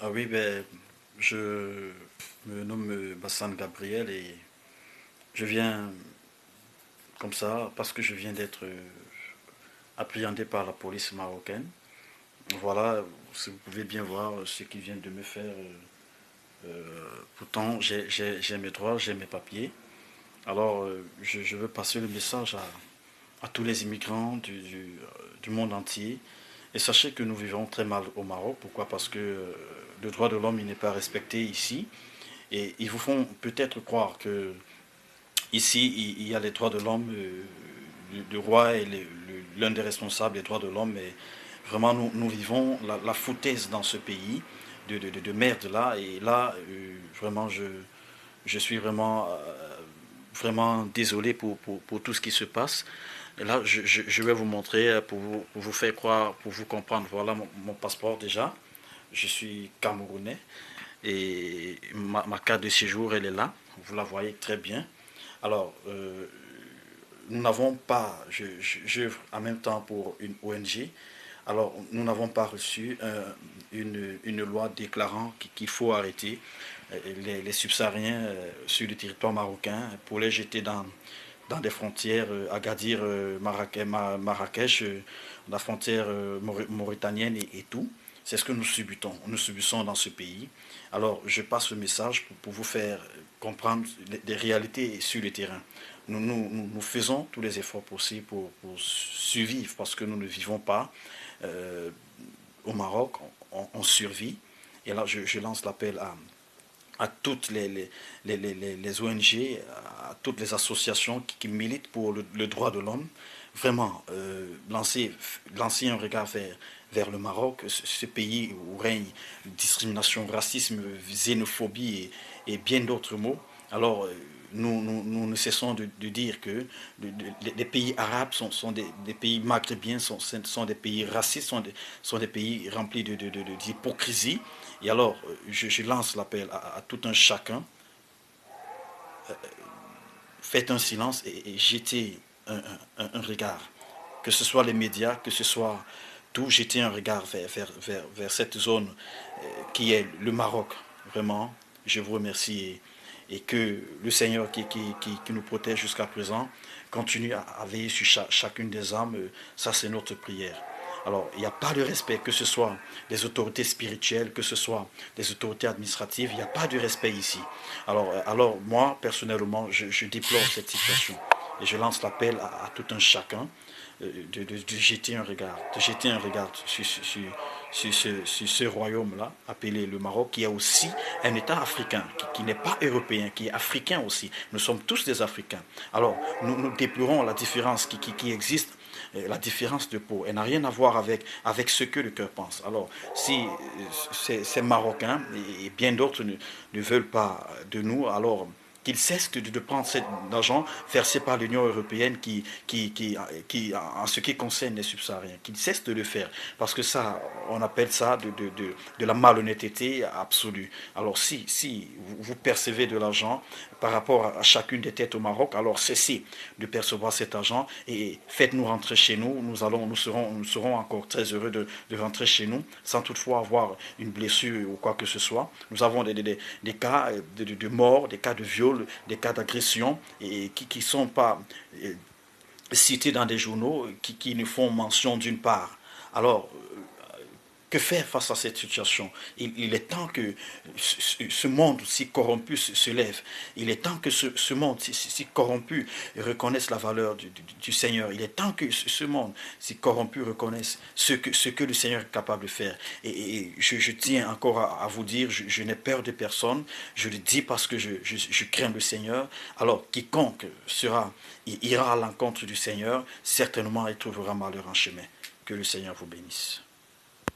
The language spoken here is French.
Ah oui, ben, je me nomme Bassan Gabriel et je viens comme ça parce que je viens d'être appréhendé par la police marocaine. Voilà, si vous pouvez bien voir ce qu'ils viennent de me faire. Pourtant, j'ai mes droits, j'ai mes papiers. Alors, je veux passer le message à tous les immigrants du monde entier. Et sachez que nous vivons très mal au Maroc. Pourquoi? Parce que le droit de l'homme il n'est pas respecté ici. Et ils vous font peut-être croire que ici, il y a les droits de l'homme, le roi est l'un des responsables des droits de l'homme, mais vraiment, nous vivons la foutaise dans ce pays de merde là, et là, vraiment, je suis vraiment désolé pour tout ce qui se passe. Et là, je vais vous montrer pour vous faire croire, pour vous comprendre. Voilà mon passeport déjà. Je suis camerounais et ma carte de séjour, elle est là. Vous la voyez très bien. Alors, nous n'avons pas, j'œuvre en même temps pour une ONG. Alors, nous n'avons pas reçu une loi déclarant qu'il faut arrêter les subsahariens sur le territoire marocain pour les jeter dans des frontières Agadir, Marrakech, la frontière mauritanienne et tout. C'est ce que nous subissons dans ce pays. Alors, je passe le message pour vous faire comprendre les réalités sur le terrain. Nous faisons tous les efforts possibles pour survivre parce que nous ne vivons pas euh, au Maroc, on survit. Et là, je lance l'appel à toutes les ONG, à toutes les associations qui militent pour le droit de l'homme, vraiment lancer un regard vers le Maroc, ce pays où règne discrimination, racisme, xénophobie et bien d'autres mots. Alors, nous ne cessons de dire que les pays arabes sont des pays maghrébiens, sont des pays racistes, sont des pays remplis d'hypocrisie. Et alors, je lance l'appel à tout un chacun, faites un silence et jetez un regard, que ce soit les médias, que ce soit tout, jetez un regard vers cette zone qui est le Maroc. Vraiment, je vous remercie et que le Seigneur qui nous protège jusqu'à présent continue à veiller sur chacune des âmes. Ça, c'est notre prière. Alors, il n'y a pas de respect, que ce soit des autorités spirituelles, que ce soit des autorités administratives, il n'y a pas de respect ici. Alors moi, personnellement, je déplore cette situation. Et je lance l'appel à tout un chacun de jeter un regard, sur ce royaume-là, appelé le Maroc, qui est aussi un État africain, qui n'est pas européen, qui est africain aussi. Nous sommes tous des Africains. Alors, nous déplorons la différence qui existe, la différence de peau. Elle n'a rien à voir avec ce que le cœur pense. Alors, si ces Marocains et bien d'autres ne veulent pas de nous, alors qu'ils cessent de prendre cet argent versé par l'Union européenne en ce qui concerne les subsahariens, qu'ils cessent de le faire. Parce que ça, on appelle ça de la malhonnêteté absolue. Alors si vous percevez de l'argent par rapport à chacune des têtes au Maroc, alors cessez de percevoir cet argent et faites-nous rentrer chez nous. Nous serons encore très heureux de rentrer chez nous sans toutefois avoir une blessure ou quoi que ce soit. Nous avons des cas de mort, des cas de viol, des cas d'agression et qui ne sont pas cités dans des journaux, qui ne font mention d'une part. Alors, que faire face à cette situation? Il est temps que ce monde si corrompu se lève. Il est temps que ce monde si corrompu reconnaisse la valeur du Seigneur. Il est temps que ce monde si corrompu reconnaisse ce que le Seigneur est capable de faire. Et je tiens encore à vous dire, je n'ai peur de personne. Je le dis parce que je crains le Seigneur. Alors, quiconque ira à l'encontre du Seigneur, certainement il trouvera malheur en chemin. Que le Seigneur vous bénisse.